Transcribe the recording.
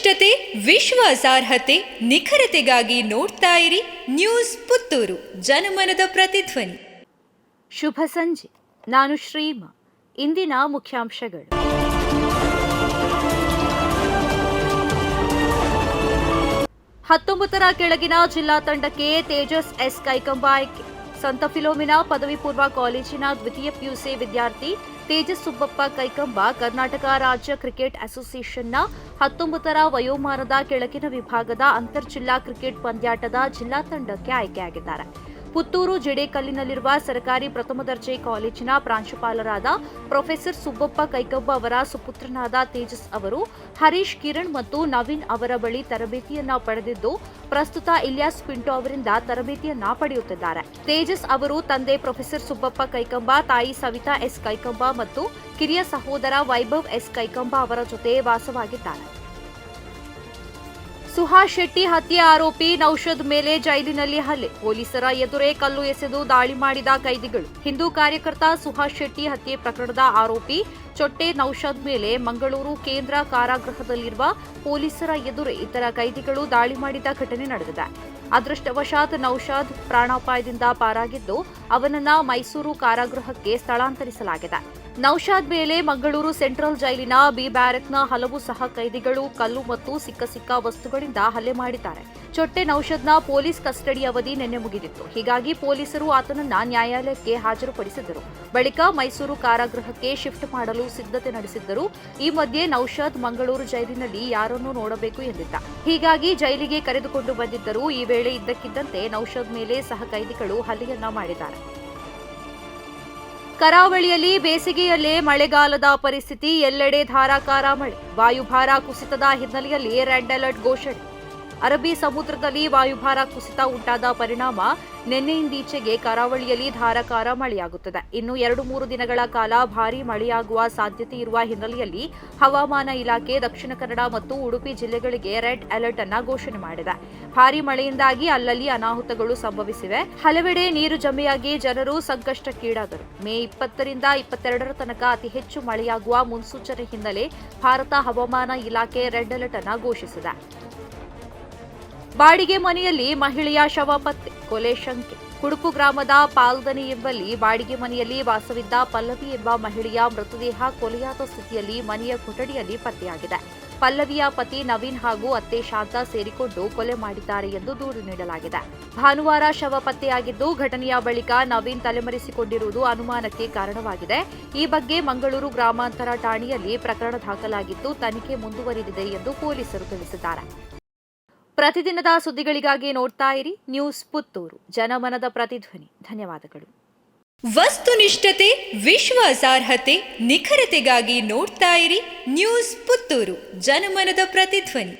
ವಸ್ತುನಿಷ್ಠತೆ, ವಿಶ್ವಾಸಾರ್ಹತೆ, ನಿಖರತೆಗಾಗಿ ನೋಡ್ತಾ ಇರಿ ನ್ಯೂಸ್ ಪುತ್ತೂರು, ಜನಮನದ ಪ್ರತಿಧ್ವನಿ. ಶುಭ ಸಂಜೆ. ನಾನು ಶ್ರೀಮಾ. ಇಂದಿನ ಮುಖ್ಯಾಂಶಗಳು. ಹತ್ತೊಂಬತ್ತರ ಕೆಳಗಿನ ಜಿಲ್ಲಾ ತಂಡಕ್ಕೆ ತೇಜಸ್ ಎಸ್ ಕೈಕಂಬ ಆಯ್ಕೆ. ಸಂತ ಫಿಲೋಮಿನಾ ಪದವಿ ಪೂರ್ವ ಕಾಲೇಜಿನ ದ್ವಿತೀಯ ಪಿಯುಸಿ ವಿದ್ಯಾರ್ಥಿ ತೇಜಸ್ ಸುಬ್ಬಪ್ಪ ಕೈಕಂಬ ಕರ್ನಾಟಕ ರಾಜ್ಯ ಕ್ರಿಕೆಟ್ ಅಸೋಸಿಯೇಷನ್ನ 19ರ ವಯೋಮಾನದ ಕೆಳಗಿನ ವಿಭಾಗದ ಅಂತರ್ಜಿಲ್ಲಾ ಕ್ರಿಕೆಟ್ ಪಂದ್ಯಾಟದ ಜಿಲ್ಲಾ ತಂಡಕ್ಕೆ ಆಯ್ಕೆಯಾಗಿದ್ದಾರೆ. ಪುತ್ತೂರು ಜಡೇಕಲ್ಲಿನಲ್ಲಿರುವ ಸರ್ಕಾರಿ ಪ್ರಥಮ ದರ್ಜೆ ಕಾಲೇಜಿನ ಪ್ರಾಂಶುಪಾಲರಾದ ಪ್ರೊಫೆಸರ್ ಸುಬ್ಬಪ್ಪ ಕೈಕಂಬ ಅವರ ಸುಪುತ್ರನಾದ ತೇಜಸ್ ಅವರು ಹರೀಶ್, ಕಿರಣ್ ಮತ್ತು ನವೀನ್ ಅವರ ಬಳಿ ತರಬೇತಿಯನ್ನ ಪಡೆದಿದ್ದು, ಪ್ರಸ್ತುತ ಇಲಿಯಾಸ್ ಪಿಂಟೋ ಅವರಿಂದ ತರಬೇತಿಯನ್ನ ಪಡೆಯುತ್ತಿದ್ದಾರೆ. ತೇಜಸ್ ಅವರು ತಂದೆ ಪ್ರೊಫೆಸರ್ ಸುಬ್ಬಪ್ಪ ಕೈಕಂಬ, ತಾಯಿ ಸವಿತಾ ಎಸ್ ಕೈಕಂಬ ಮತ್ತು ಕಿರಿಯ ಸಹೋದರ ವೈಭವ್ ಎಸ್ ಕೈಕಂಬ ಅವರ ಜೊತೆ ವಾಸವಾಗಿದ್ದಾರೆ. ಸುಹಾಸ್ ಶೆಟ್ಟಿ ಹತ್ಯೆ ಆರೋಪಿ ನೌಷದ್ ಮೇಲೆ ಜೈಲಿನಲ್ಲಿ ಹಲ್ಲೆ. ಪೊಲೀಸರ ಎದುರೇ ಕಲ್ಲು ಎಸೆದು ದಾಳಿ ಮಾಡಿದ ಕೈದಿಗಳು. ಹಿಂದೂ ಕಾರ್ಯಕರ್ತ ಸುಹಾಸ್ ಶೆಟ್ಟಿ ಹತ್ಯೆ ಪ್ರಕರಣದ ಆರೋಪಿ ಚೊಟ್ಟೆ ನೌಷದ್ ಮೇಲೆ ಮಂಗಳೂರು ಕೇಂದ್ರ ಕಾರಾಗೃಹದಲ್ಲಿರುವ ಪೊಲೀಸರ ಎದುರೇ ಇತರ ಕೈದಿಗಳು ದಾಳಿ ಮಾಡಿದ ಘಟನೆ ನಡೆದಿದೆ. ಅದೃಷ್ಟವಶಾತ್ ನೌಷಾದ್ ಪ್ರಾಣಾಪಾಯದಿಂದ ಪಾರಾಗಿದ್ದು, ಅವನನ್ನ ಮೈಸೂರು ಕಾರಾಗೃಹಕ್ಕೆ ಸ್ಥಳಾಂತರಿಸಲಾಗಿದೆ. ನೌಷಾದ್ ಮೇಲೆ ಮಂಗಳೂರು ಸೆಂಟ್ರಲ್ ಜೈಲಿನ ಬಿ ಬ್ಯಾರೆಕ್ನ ಹಲವು ಸಹ ಕೈದಿಗಳು ಕಲ್ಲು ಮತ್ತು ಸಿಕ್ಕ ವಸ್ತುಗಳಿಂದ ಹಲ್ಲೆ ಮಾಡಿದ್ದಾರೆ. ಚೊಟ್ಟೆ ನೌಷದ್ನ ಪೊಲೀಸ್ ಕಸ್ಟಡಿ ಅವಧಿ ನಿನ್ನೆ ಮುಗಿದಿತ್ತು. ಹೀಗಾಗಿ ಪೊಲೀಸರು ಆತನನ್ನ ನ್ಯಾಯಾಲಯಕ್ಕೆ ಹಾಜರುಪಡಿಸಿದ್ದರು. ಬಳಿಕ ಮೈಸೂರು ಕಾರಾಗೃಹಕ್ಕೆ ಶಿಫ್ಟ್ ಮಾಡಲು ಸಿದ್ಧತೆ ನಡೆಸಿದ್ದರು. ಈ ಮಧ್ಯೆ ನೌಷಾದ್ ಮಂಗಳೂರು ಜೈಲಿನಲ್ಲಿ ಯಾರನ್ನೂ ನೋಡಬೇಕು ಎಂದಿದ್ದ. ಹೀಗಾಗಿ ಜೈಲಿಗೆ ಕರೆದುಕೊಂಡು ಬಂದಿದ್ದರು. ಈ ವೇಳೆ ಇದ್ದಕ್ಕಿದ್ದಂತೆ ನೌಷಾದ್ ಮೇಲೆ ಸಹ ಕೈದಿಗಳು ಹಲ್ಲೆಯನ್ನ ಮಾಡಿದ್ದಾರೆ. ಕರಾವಳಿಯಲ್ಲಿ ಬೇಸಿಗೆಯಲ್ಲೇ ಮಳೆಗಾಲದ ಪರಿಸ್ಥಿತಿ. ಎಲ್ಲೆಡೆ ಧಾರಾಕಾರ ಮಳೆ. ವಾಯುಭಾರ ಕುಸಿತದ ಹಿನ್ನೆಲೆಯಲ್ಲಿ ರೆಡ್ ಅಲರ್ಟ್ ಘೋಷಣೆ. ಅರಬ್ಬಿ ಸಮುದ್ರದಲ್ಲಿ ವಾಯುಭಾರ ಕುಸಿತ ಉಂಟಾದ ಪರಿಣಾಮ ನಿನ್ನೆಯಿಂದೀಚೆಗೆ ಕರಾವಳಿಯಲ್ಲಿ ಧಾರಾಕಾರ ಮಳೆಯಾಗುತ್ತದೆ. ಇನ್ನು 2-3 ದಿನಗಳ ಕಾಲ ಭಾರೀ ಮಳೆಯಾಗುವ ಸಾಧ್ಯತೆ ಇರುವ ಹಿನ್ನೆಲೆಯಲ್ಲಿ ಹವಾಮಾನ ಇಲಾಖೆ ದಕ್ಷಿಣ ಕನ್ನಡ ಮತ್ತು ಉಡುಪಿ ಜಿಲ್ಲೆಗಳಿಗೆ ರೆಡ್ ಅಲರ್ಟ್ ಅನ್ನು ಘೋಷಣೆ ಮಾಡಿದೆ. ಭಾರೀ ಮಳೆಯಿಂದಾಗಿ ಅಲ್ಲಲ್ಲಿ ಅನಾಹುತಗಳು ಸಂಭವಿಸಿವೆ. ಹಲವೆಡೆ ನೀರು ಜಮೆಯಾಗಿ ಜನರು ಸಂಕಷ್ಟಕ್ಕೀಡಾದರು. ಮೇ 20ರಿಂದ 22ರ ತನಕ ಅತಿ ಹೆಚ್ಚು ಮಳೆಯಾಗುವ ಮುನ್ಸೂಚನೆ ಹಿನ್ನೆಲೆ ಭಾರತ ಹವಾಮಾನ ಇಲಾಖೆ ರೆಡ್ ಅಲರ್ಟ್ ಅನ್ನು ಘೋಷಿಸಿದೆ. ಬಾಡಿಗೆ ಮನೆಯಲ್ಲಿ ಮಹಿಳೆಯ ಶವ ಪತ್ತೆ, ಕೊಲೆ ಶಂಕೆ. ಕುಡುಪು ಗ್ರಾಮದ ಪಾಲ್ದನಿ ಎಂಬಲ್ಲಿ ಬಾಡಿಗೆ ಮನೆಯಲ್ಲಿ ವಾಸವಿದ್ದ ಪಲ್ಲವಿ ಎಂಬ ಮಹಿಳೆಯ ಮೃತದೇಹ ಕೊಲೆಯಾದ ಸ್ಥಿತಿಯಲ್ಲಿ ಮನೆಯ ಕೊಠಡಿಯಲ್ಲಿ ಪತ್ತೆಯಾಗಿದೆ. ಪಲ್ಲವಿಯ ಪತಿ ನವೀನ್ ಹಾಗೂ ಅತ್ತೆ ಶಾಂತಾ ಸೇರಿಕೊಂಡು ಕೊಲೆ ಮಾಡಿದ್ದಾರೆ ಎಂದು ದೂರು ನೀಡಲಾಗಿದೆ. ಭಾನುವಾರ ಶವ ಪತ್ತೆಯಾಗಿದ್ದು, ಘಟನೆಯ ಬಳಿಕ ನವೀನ್ ತಲೆಮರೆಸಿಕೊಂಡಿರುವುದು ಅನುಮಾನಕ್ಕೆ ಕಾರಣವಾಗಿದೆ. ಈ ಬಗ್ಗೆ ಮಂಗಳೂರು ಗ್ರಾಮಾಂತರ ಠಾಣೆಯಲ್ಲಿ ಪ್ರಕರಣ ದಾಖಲಾಗಿದ್ದು, ತನಿಖೆ ಮುಂದುವರಿದಿದೆ ಎಂದು ಪೊಲೀಸರು ತಿಳಿಸಿದ್ದಾರೆ. ಪ್ರತಿದಿನದ ಸುದ್ದಿಗಳಿಗಾಗಿ ನೋಡ್ತಾ ಇರಿ ನ್ಯೂಸ್ ಪುತ್ತೂರು, ಜನಮನದ ಪ್ರತಿಧ್ವನಿ. ಧನ್ಯವಾದಗಳು. ವಸ್ತುನಿಷ್ಠತೆ, ವಿಶ್ವಾಸಾರ್ಹತೆ, ನಿಖರತೆಗಾಗಿ ನೋಡ್ತಾ ಇರಿ ನ್ಯೂಸ್ ಪುತ್ತೂರು, ಜನಮನದ ಪ್ರತಿಧ್ವನಿ.